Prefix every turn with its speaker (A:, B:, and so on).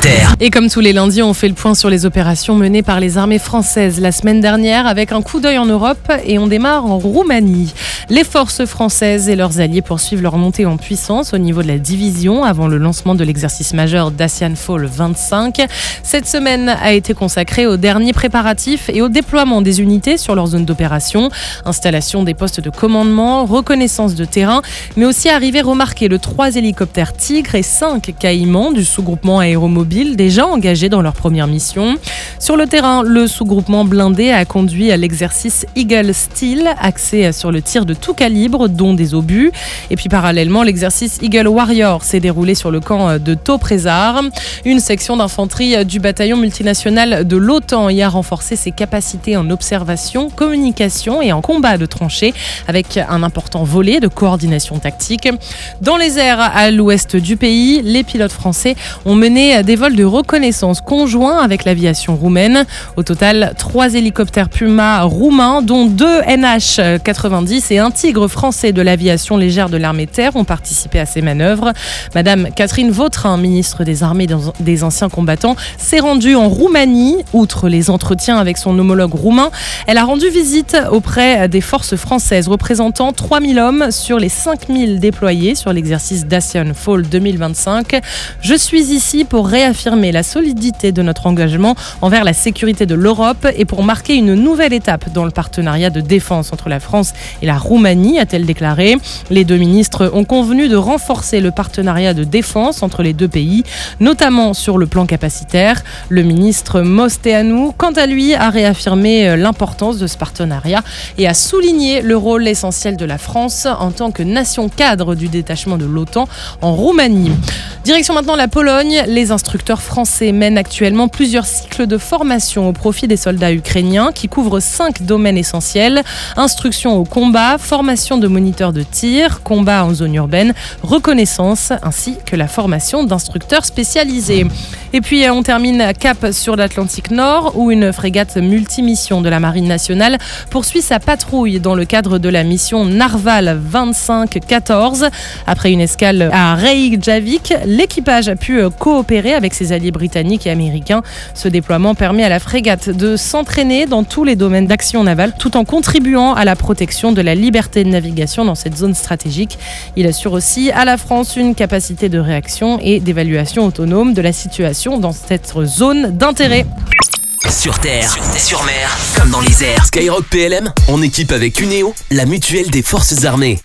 A: Terre.
B: Et comme tous les lundis, on fait le point sur les opérations menées par les armées françaises la semaine dernière avec un coup d'œil en Europe et on démarre en Roumanie. Les forces françaises et leurs alliés poursuivent leur montée en puissance au niveau de la division avant le lancement de l'exercice majeur Dacian Fall 25. Cette semaine a été consacrée aux derniers préparatifs et au déploiement des unités sur leur zone d'opération, installation des postes de commandement, reconnaissance de terrain, mais aussi arrivée remarquée le 3 hélicoptères Tigre et 5 Caïmans du sous-groupement aéromobile déjà engagés dans leur première mission. Sur le terrain, le sous-groupement blindé a conduit à l'exercice Eagle Steel, axé sur le tir de tout calibre, dont des obus. Et puis parallèlement, l'exercice Eagle Warrior s'est déroulé sur le camp de Toprésar. Une section d'infanterie du bataillon multinational de l'OTAN y a renforcé ses capacités en observation, communication et en combat de tranchées, avec un important volet de coordination tactique. Dans les airs à l'ouest du pays, les pilotes français ont mené des vols de reconnaissance conjoints avec l'aviation roumaine. Au total, 3 hélicoptères Puma roumains, dont 2 NH-90 et un Tigre français de l'aviation légère de l'armée de terre ont participé à ces manœuvres. Madame Catherine Vautrin, ministre des Armées des Anciens Combattants, s'est rendue en Roumanie. Outre les entretiens avec son homologue roumain, elle a rendu visite auprès des forces françaises représentant 3000 hommes sur les 5000 déployés sur l'exercice Dacian Fall 2025. Je suis ici pour réaffirmer la solidité de notre engagement envers la sécurité de l'Europe et pour marquer une nouvelle étape dans le partenariat de défense entre la France et la Roumanie, a-t-elle déclaré. Les deux ministres ont convenu de renforcer le partenariat de défense entre les deux pays, notamment sur le plan capacitaire. Le ministre Mosteanu, quant à lui, a réaffirmé l'importance de ce partenariat et a souligné le rôle essentiel de la France en tant que nation cadre du détachement de l'OTAN en Roumanie. Direction maintenant la Pologne. Les instructeurs français mènent actuellement plusieurs cycles de formation au profit des soldats ukrainiens qui couvrent 5 domaines essentiels. Instruction au combat, formation de moniteurs de tir, combat en zone urbaine, reconnaissance, ainsi que la formation d'instructeurs spécialisés. Et puis on termine cap sur l'Atlantique Nord où une frégate multimission de la Marine nationale poursuit sa patrouille dans le cadre de la mission Narval 25-14. Après une escale à Reykjavik, l'équipage a pu coopérer avec ses alliés britanniques et américains. Ce déploiement permet à la frégate de s'entraîner dans tous les domaines d'action navale tout en contribuant à la protection de la liberté de navigation dans cette zone stratégique. Il assure aussi à la France une capacité de réaction et d'évaluation autonome de la situation dans cette zone d'intérêt.
A: Sur Terre, sur mer, comme dans les airs. Skyrock PLM, en équipe avec Uneo, la mutuelle des forces armées.